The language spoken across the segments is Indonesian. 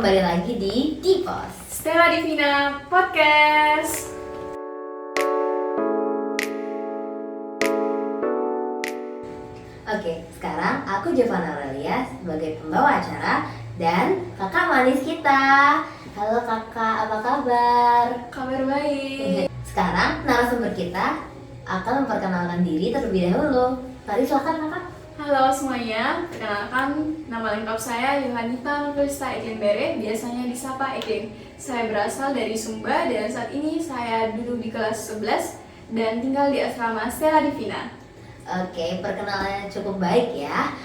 kembali lagi di Tipos Stella Divina Podcast. Oke, sekarang aku Giovanna Aurelia sebagai pembawa acara dan kakak manis kita. Halo kakak, apa kabar? Kabar baik. Sekarang narasumber kita akan memperkenalkan diri terlebih dahulu. Mari silakan kakak. Halo semuanya, perkenalkan nama lengkap saya Yohanita Nurlista Ekenbere, biasanya disapa Eken. Saya berasal dari Sumba dan saat ini saya duduk di kelas 11 dan tinggal di asrama Stella Divina. Oke, perkenalannya cukup baik ya.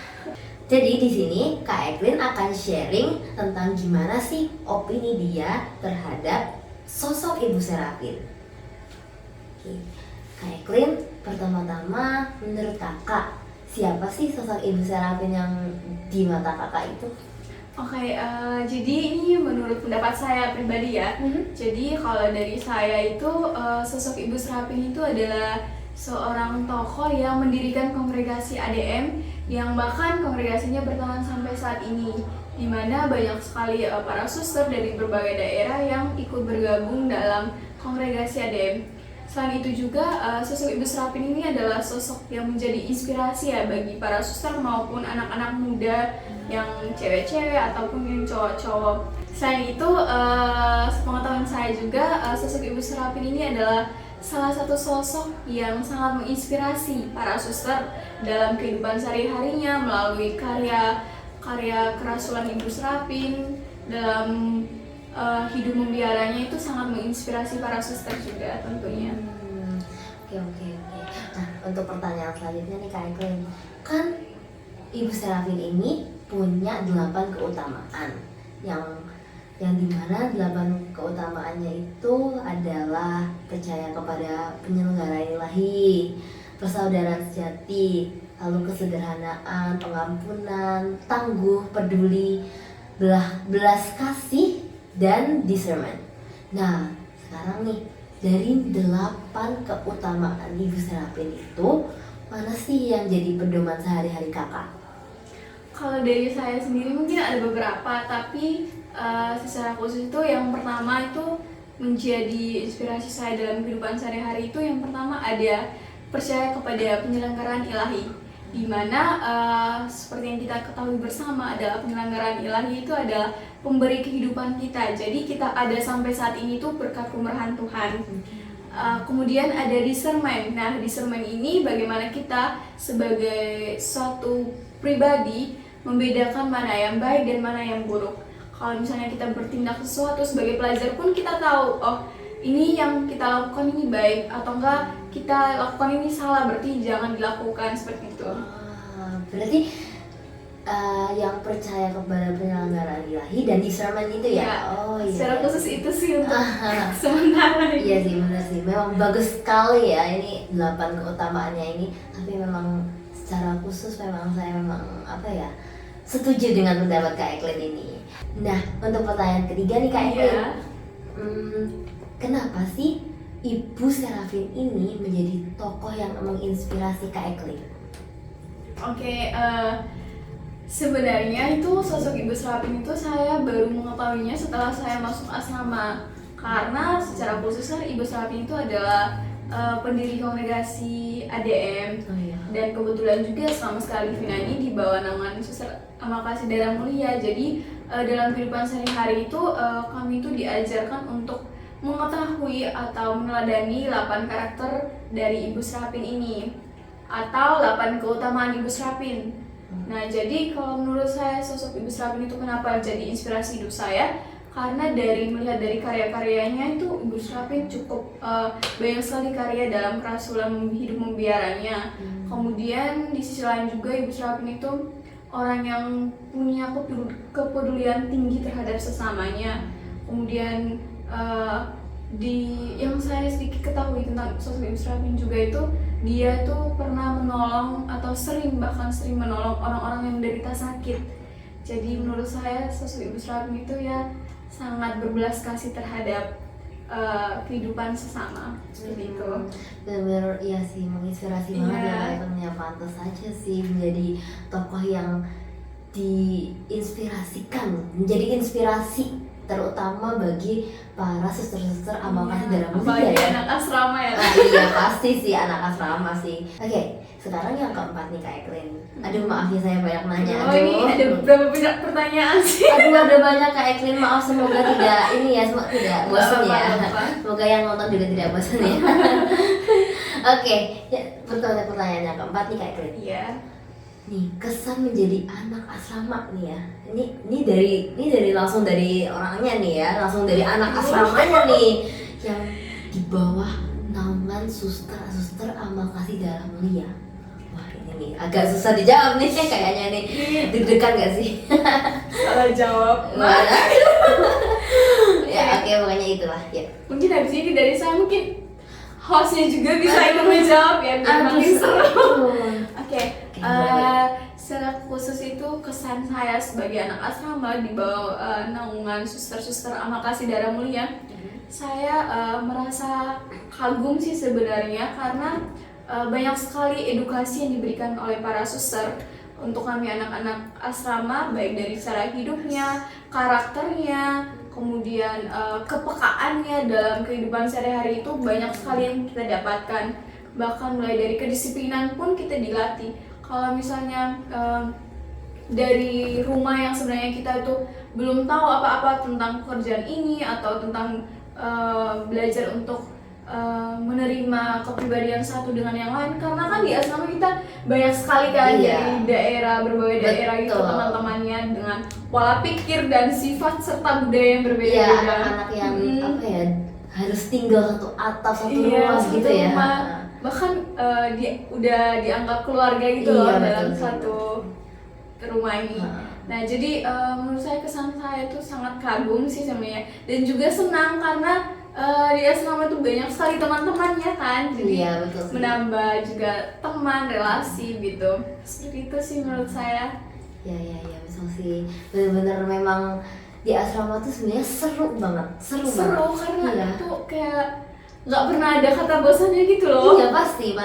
Jadi di sini Kak Eklin akan sharing tentang gimana sih opini dia terhadap sosok Ibu Serafin. Oke, Kak Eklin, pertama-tama menurut kakak, siapa sih sosok Ibu Serafin yang di mata kakak itu? Oke, jadi ini menurut pendapat saya pribadi ya. Jadi kalau dari saya itu sosok Ibu Serafin itu adalah seorang tokoh yang mendirikan kongregasi ADM yang bahkan kongregasinya bertahan sampai saat ini, di mana banyak sekali para suster dari berbagai daerah yang ikut bergabung dalam kongregasi ADM. Selain itu juga sosok Ibu Serafin ini adalah sosok yang menjadi inspirasi ya bagi para suster maupun anak-anak muda yang cewek-cewek ataupun yang cowok-cowok. Selain itu, sepengetahuan saya juga sosok Ibu Serafin ini adalah salah satu sosok yang sangat menginspirasi para suster dalam kehidupan sehari-harinya melalui karya kerasulan Ibu Serafin dalam hidup membiaranya itu sangat menginspirasi para suster juga tentunya. Oke. Nah, untuk pertanyaan selanjutnya nih Kak Eklin, kan Ibu Serafin ini punya 8 keutamaan yang dimana 8 keutamaannya itu adalah percaya kepada penyelenggara ilahi, persaudaraan sejati, lalu kesederhanaan, pengampunan, tangguh, peduli, belas kasih, dan discernment. Nah, sekarang nih, dari 8 keutamaan Ibu Serafin itu, mana sih yang jadi pedoman sehari-hari kakak? Kalau dari saya sendiri mungkin ada beberapa, tapi secara khusus itu yang pertama itu menjadi inspirasi saya dalam kehidupan sehari-hari itu yang pertama ada percaya kepada penyelenggaraan ilahi, di mana seperti yang kita ketahui bersama adalah penyelenggaraan ilahi itu adalah pemberi kehidupan kita. Jadi kita ada sampai saat ini tuh berkat kemurahan Tuhan. Kemudian ada discernment. Nah, discernment ini bagaimana kita sebagai suatu pribadi membedakan mana yang baik dan mana yang buruk. Kalau misalnya kita bertindak sesuatu sebagai pelajar pun kita tahu, oh ini yang kita lakukan ini baik atau enggak kita lakukan ini salah, berarti jangan dilakukan seperti itu. Berarti yang percaya kepada penyelenggaraan ilahi dan discernment itu ya? Oh iya. Secara khusus itu sih untuk sementara. Iya sih, benar sih. Memang bagus sekali ya ini 8 keutamaannya ini. Tapi memang secara khusus memang saya setuju dengan pendapat Kak Eklin ini. Nah, untuk pertanyaan ketiga nih Kak Eklin, kenapa sih Ibu Serafin ini menjadi tokoh yang menginspirasi Kak Eklin? Oke, sebenarnya itu sosok Ibu Serafin itu saya baru mengetahuinya setelah saya masuk asrama. Karena secara khusus kan Ibu Serafin itu adalah pendiri kongregasi ADM. Dan kebetulan juga selama sekali Divina ini di bawah naungan Suster Amal Kasih Darah Mulia. Jadi dalam kehidupan sehari-hari itu kami itu diajarkan untuk mengetahui atau meneladani 8 karakter dari Ibu Serafin ini atau 8 keutamaan Ibu Serafin. Nah, jadi kalau menurut saya sosok Ibu Serafin itu kenapa jadi inspirasi hidup saya? Karena melihat dari karya-karyanya itu Ibu Serafin cukup banyak sekali karya dalam kerasulan hidup membiaranya. Kemudian di sisi lain juga Ibu Serafin itu orang yang punya kepedulian tinggi terhadap sesamanya. Kemudian yang saya sedikit ketahui tentang sosok Ibu Serafin juga itu dia tuh pernah menolong atau bahkan sering menolong orang-orang yang menderita sakit. Jadi menurut saya sosok Ibu Serafin itu ya sangat berbelas kasih terhadap kehidupan sesama seperti itu. Benar-benar iya sih, menginspirasi banget ya. Pantas aja sih menjadi tokoh yang diinspirasikan, menjadi inspirasi terutama bagi para suster-suster amal kasih dalam apalagi mulia ya. anak asrama ya. Iya pasti sih, anak asrama sih. Oke, sekarang yang keempat nih Kak Eklin. Aduh maaf ya saya banyak nanya. Oh ini ada beberapa banyak pertanyaan sih. Aduh ada banyak Kak Eklin, maaf semoga tidak ini ya, semoga tidak bosan ya. Apa-apa. Semoga yang nonton juga tidak bosan ya. Oke, ya, pertanyaan yang keempat nih Kak Eklin. Iya. Nih kesan menjadi anak asrama nih ya. Ini dari langsung dari orangnya nih ya, langsung dari anak asramanya nih yang di bawah naungan suster amal kasih dalam mulia. Wah ini nih agak susah dijawab nih kayaknya nih. Deg-degan gak sih? Salah jawab. Ya oke pokoknya itulah ya. Mungkin habis ini dari saya mungkin hostnya juga bisa ikut menjawab ya biar makin seru. Oke, secara khusus itu kesan saya sebagai anak asrama di bawah naungan suster-suster amal kasih darah mulia, saya merasa kagum sih sebenarnya karena banyak sekali edukasi yang diberikan oleh para suster untuk kami anak-anak asrama, baik dari cara hidupnya, karakternya, kemudian kepekaannya dalam kehidupan sehari-hari itu banyak sekali yang kita dapatkan. Bahkan mulai dari kedisiplinan pun kita dilatih. Kalau misalnya dari rumah yang sebenarnya kita itu belum tahu apa-apa tentang pekerjaan ini atau tentang belajar untuk menerima kepribadian satu dengan yang lain, karena kan di asrama kita banyak sekali kan dari daerah, berbagai daerah gitu teman-temannya dengan pola pikir dan sifat serta budaya yang berbeda-beda. Iya, anak-anak yang apa ya harus tinggal satu atap satu rumah gitu ya. Bahkan udah dianggap keluarga gitu loh dalam satu rumah ini. Nah jadi menurut saya kesan saya itu sangat kagum sih sebenarnya, dan juga senang karena di asrama itu banyak sekali teman-temannya kan, jadi menambah juga teman, relasi gitu. Seperti itu sih menurut saya. Ya betul sih, benar-benar memang di asrama tuh sebenarnya seru banget, seru karena itu kayak nggak pernah ada kata bosannya gitu loh. Iya pasti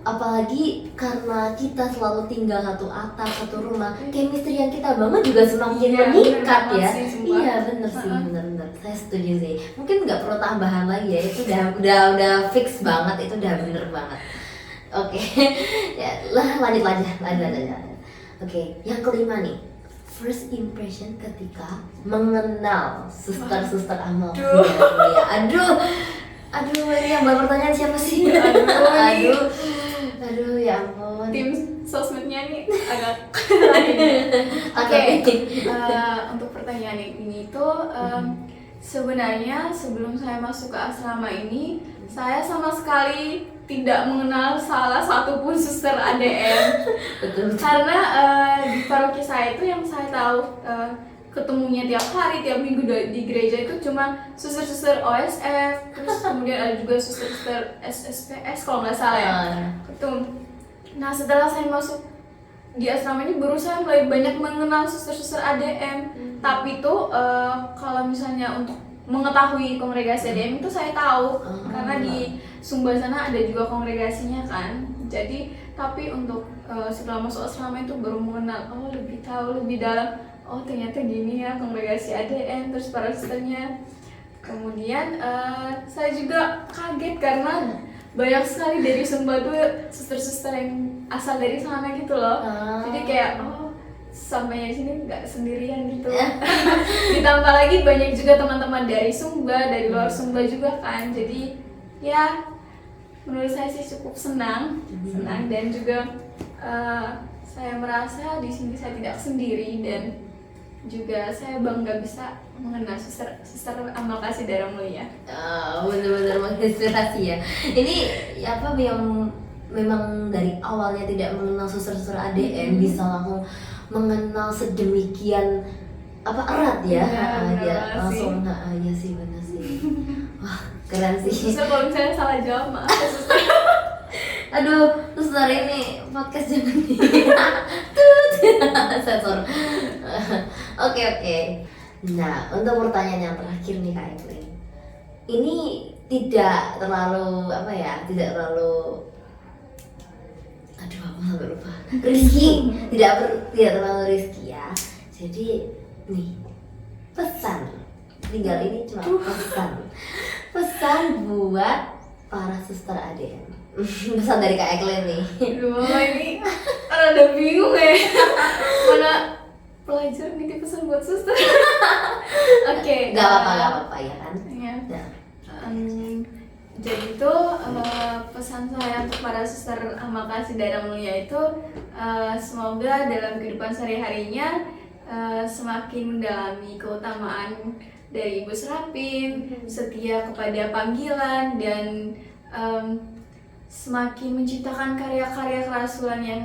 apalagi karena kita selalu tinggal satu atap satu rumah, chemistry yang kita bangun juga semakin meningkat ya. Iya bener sih, bener saya setuju sih. Mungkin nggak perlu tambahan lagi ya, itu udah fix banget, itu udah bener banget. Oke. Ya lanjut aja. Oke, yang kelima nih, first impression ketika mengenal suster amal. Aduh, ini yang buat pertanyaan siapa sih? Aduh, ya ampun. Tim sosmednya nih agak. Oke. Untuk pertanyaan ini tuh sebenarnya sebelum saya masuk ke asrama ini, saya sama sekali tidak mengenal salah satu pun suster ADM. Betul. Karena di paroki saya itu yang saya tahu ketemunya tiap hari, tiap minggu di gereja itu cuma suster-suster OSF, terus kemudian ada juga suster-suster SSPS kalau nggak salah ya. Nah setelah saya masuk di asrama ini baru saya mulai banyak mengenal suster-suster ADM. Tapi itu kalau misalnya untuk mengetahui kongregasi ADM itu saya tahu karena di Sumba sana ada juga kongregasinya kan. Jadi tapi untuk setelah masuk asrama itu baru mengenal, lebih tahu lebih dalam. Oh ternyata gini ya kongregasi ADM, terus para susternya. Kemudian saya juga kaget karena banyak sekali dari Sumba tuh suster-suster yang asal dari sana gitu loh. Jadi kayak sampai di sini nggak sendirian gitu. Ditambah lagi banyak juga teman-teman dari Sumba, dari luar Sumba juga kan. Jadi ya menurut saya sih cukup senang dan juga saya merasa di sini saya tidak sendiri, dan juga saya bangga bisa mengenal suster amal kasih darah mulia. Benar-benar menginspirasi ya. Ini apa yang memang dari awalnya tidak mengenal suster ADM bisa langsung mengenal sedemikian erat ya. Langsung ya sih benar sih. Wah keren sih. Suster kalau misalnya salah jawab maaf ya suster. Aduh, suster ini podcast jangan di sensor. Oke. Nah, untuk pertanyaan yang terakhir nih Kak Eklin, ini tidak terlalu sampai lupa. Rizky, tidak terlalu Rizky ya. Jadi nih pesan, tinggal ini cuma pesan buat para suster ADN. Pesan dari Kak Eklin nih. Aduh, ini rada bingung ya. Mana pelajar nih pesan buat suster. Oke. Gak apa-apa ya kan. Ya. Nah. Jadi itu pesan saya untuk para suster Hama Kasih Darah Mulia itu semoga dalam kehidupan sehari-harinya semakin mendalami keutamaan dari Ibu Serapin, setia kepada panggilan, dan semakin menciptakan karya-karya kerasulan yang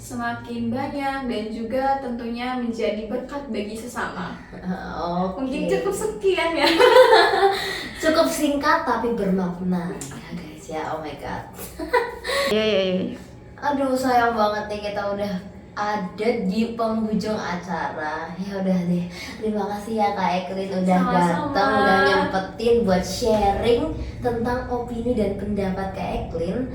semakin banyak, dan juga tentunya menjadi berkat bagi sesama. Mungkin cukup sekian ya. Cukup singkat tapi bermakna ya guys ya. Oh my god. Iya. Aduh sayang banget nih kita udah ada di penghujung acara. Ya udah deh. Terima kasih ya Kak Eklin udah Sama-sama. datang, udah nyempetin buat sharing tentang opini dan pendapat Kak Eklin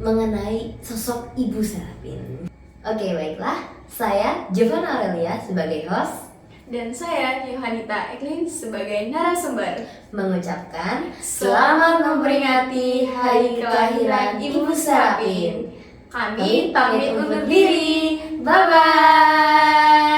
mengenai sosok Ibu Serapin. Oke baiklah, saya Giovanna Aurelia sebagai host Dan saya Yohanita Eklin sebagai narasumber mengucapkan selamat memperingati hari kelahiran Ibu Serapin. Kami pamit undur diri. Bye bye.